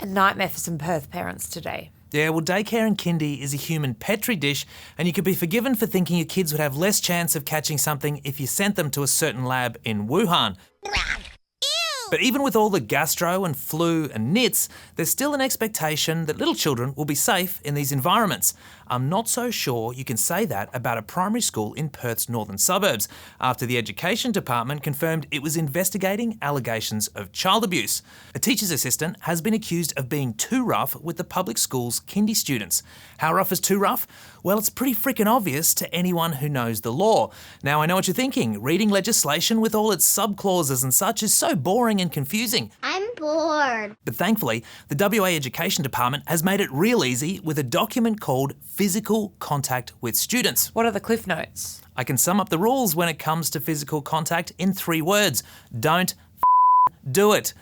A nightmare for some Perth parents today. Yeah, well, daycare and kindy is a human petri dish, and you could be forgiven for thinking your kids would have less chance of catching something if you sent them to a certain lab in Wuhan. But even with all the gastro and flu and nits, there's still an expectation that little children will be safe in these environments. I'm not so sure you can say that about a primary school in Perth's northern suburbs, after the Education Department confirmed it was investigating allegations of child abuse. A teacher's assistant has been accused of being too rough with the public school's kindy students. How rough is too rough? Well, it's pretty freaking obvious to anyone who knows the law. Now, I know what you're thinking. Reading legislation with all its subclauses and such is so boring and confusing. I'm bored. But thankfully, the WA Education Department has made it real easy with a document called Physical Contact with Students. What are the cliff notes? I can sum up the rules when it comes to physical contact in 3 words. Don't do it.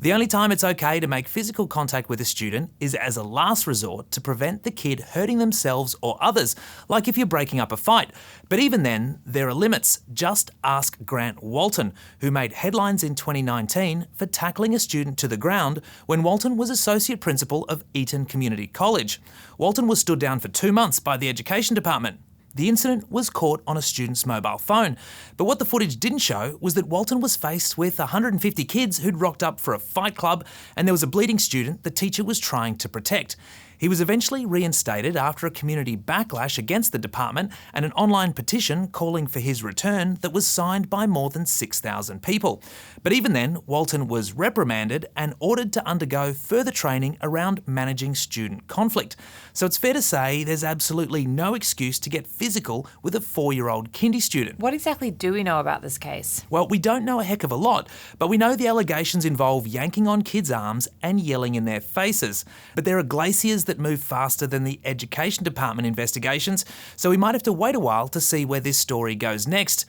The only time it's okay to make physical contact with a student is as a last resort to prevent the kid hurting themselves or others, like if you're breaking up a fight. But even then, there are limits. Just ask Grant Walton, who made headlines in 2019 for tackling a student to the ground when Walton was Associate Principal of Eton Community College. Walton was stood down for 2 months by the Education Department. The incident was caught on a student's mobile phone. But what the footage didn't show was that Walton was faced with 150 kids who'd rocked up for a fight club, and there was a bleeding student the teacher was trying to protect. He was eventually reinstated after a community backlash against the department and an online petition calling for his return that was signed by more than 6,000 people. But even then, Walton was reprimanded and ordered to undergo further training around managing student conflict. So it's fair to say there's absolutely no excuse to get physical with a 4-year-old kindy student. What exactly do we know about this case? Well, we don't know a heck of a lot, but we know the allegations involve yanking on kids' arms and yelling in their faces. But there are glaciers that move faster than the Education Department investigations, so we might have to wait a while to see where this story goes next.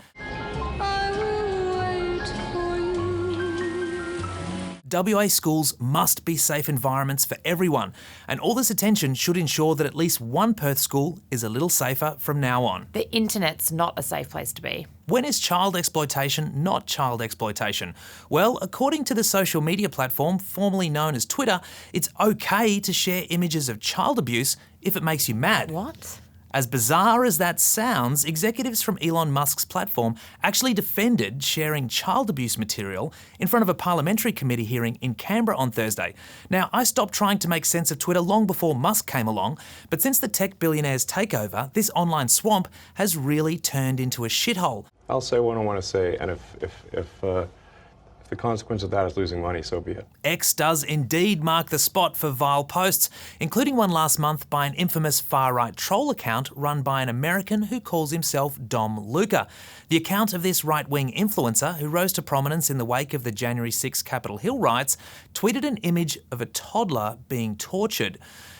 WA schools must be safe environments for everyone, and all this attention should ensure that at least one Perth school is a little safer from now on. The internet's not a safe place to be. When is child exploitation not child exploitation? Well, according to the social media platform formerly known as Twitter, it's okay to share images of child abuse if it makes you mad. What? As bizarre as that sounds, executives from Elon Musk's platform actually defended sharing child abuse material in front of a parliamentary committee hearing in Canberra on Thursday. Now, I stopped trying to make sense of Twitter long before Musk came along, but since the tech billionaire's takeover, this online swamp has really turned into a shithole. I'll say what I want to say, and if the consequence of that is losing money, so be it. X does indeed mark the spot for vile posts, including one last month by an infamous far-right troll account run by an American who calls himself Dom Luca. The account of this right-wing influencer, who rose to prominence in the wake of the January 6 Capitol Hill riots, tweeted an image of a toddler being tortured.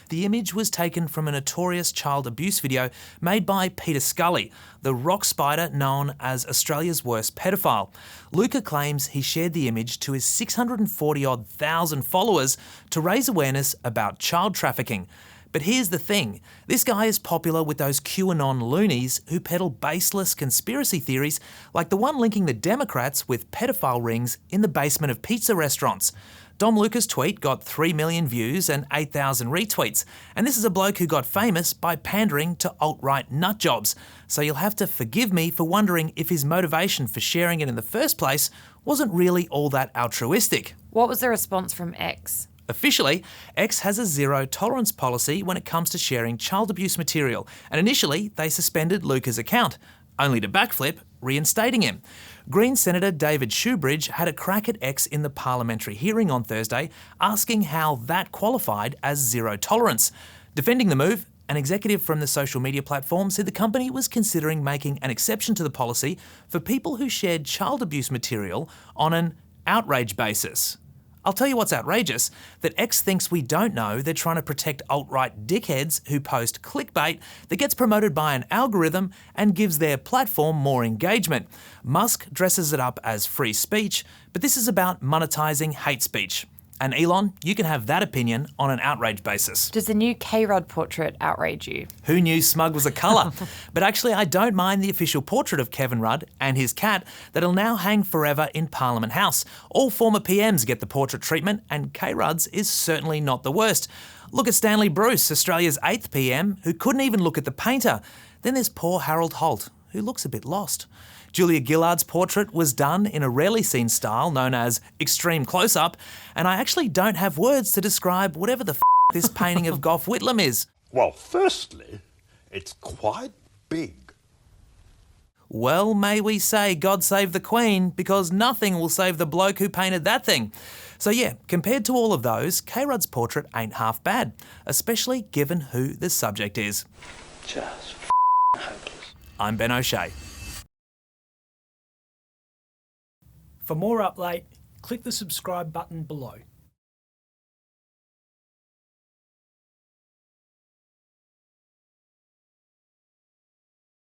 The image was taken from a notorious child abuse video made by Peter Scully, the rock spider known as Australia's worst pedophile. Luca claims he shared the image to his 640-odd thousand followers to raise awareness about child trafficking. But here's the thing, this guy is popular with those QAnon loonies who peddle baseless conspiracy theories like the one linking the Democrats with pedophile rings in the basement of pizza restaurants. Dom Luca's tweet got 3 million views and 8,000 retweets, and this is a bloke who got famous by pandering to alt-right nutjobs, so you'll have to forgive me for wondering if his motivation for sharing it in the first place wasn't really all that altruistic. What was the response from X? Officially, X has a zero-tolerance policy when it comes to sharing child abuse material, and initially they suspended Luca's account, only to backflip, reinstating him. Green Senator David Shoebridge had a crack at X in the parliamentary hearing on Thursday, asking how that qualified as zero tolerance. Defending the move, an executive from the social media platform said the company was considering making an exception to the policy for people who shared child abuse material on an outrage basis. I'll tell you what's outrageous, that X thinks we don't know they're trying to protect alt-right dickheads who post clickbait that gets promoted by an algorithm and gives their platform more engagement. Musk dresses it up as free speech, but this is about monetising hate speech. And Elon, you can have that opinion on an outrage basis. Does the new K-Rudd portrait outrage you? Who knew smug was a colour? But actually, I don't mind the official portrait of Kevin Rudd and his cat that'll now hang forever in Parliament House. All former PMs get the portrait treatment, and K-Rudd's is certainly not the worst. Look at Stanley Bruce, Australia's 8th PM, who couldn't even look at the painter. Then there's poor Harold Holt, who looks a bit lost. Julia Gillard's portrait was done in a rarely seen style known as extreme close-up, and I actually don't have words to describe whatever the this painting of Gough Whitlam is. Well, firstly, it's quite big. Well, may we say God save the Queen, because nothing will save the bloke who painted that thing. So yeah, compared to all of those, K-Rudd's portrait ain't half bad, especially given who the subject is. Just hopeless. I'm Ben O'Shea. For more update, click the subscribe button below.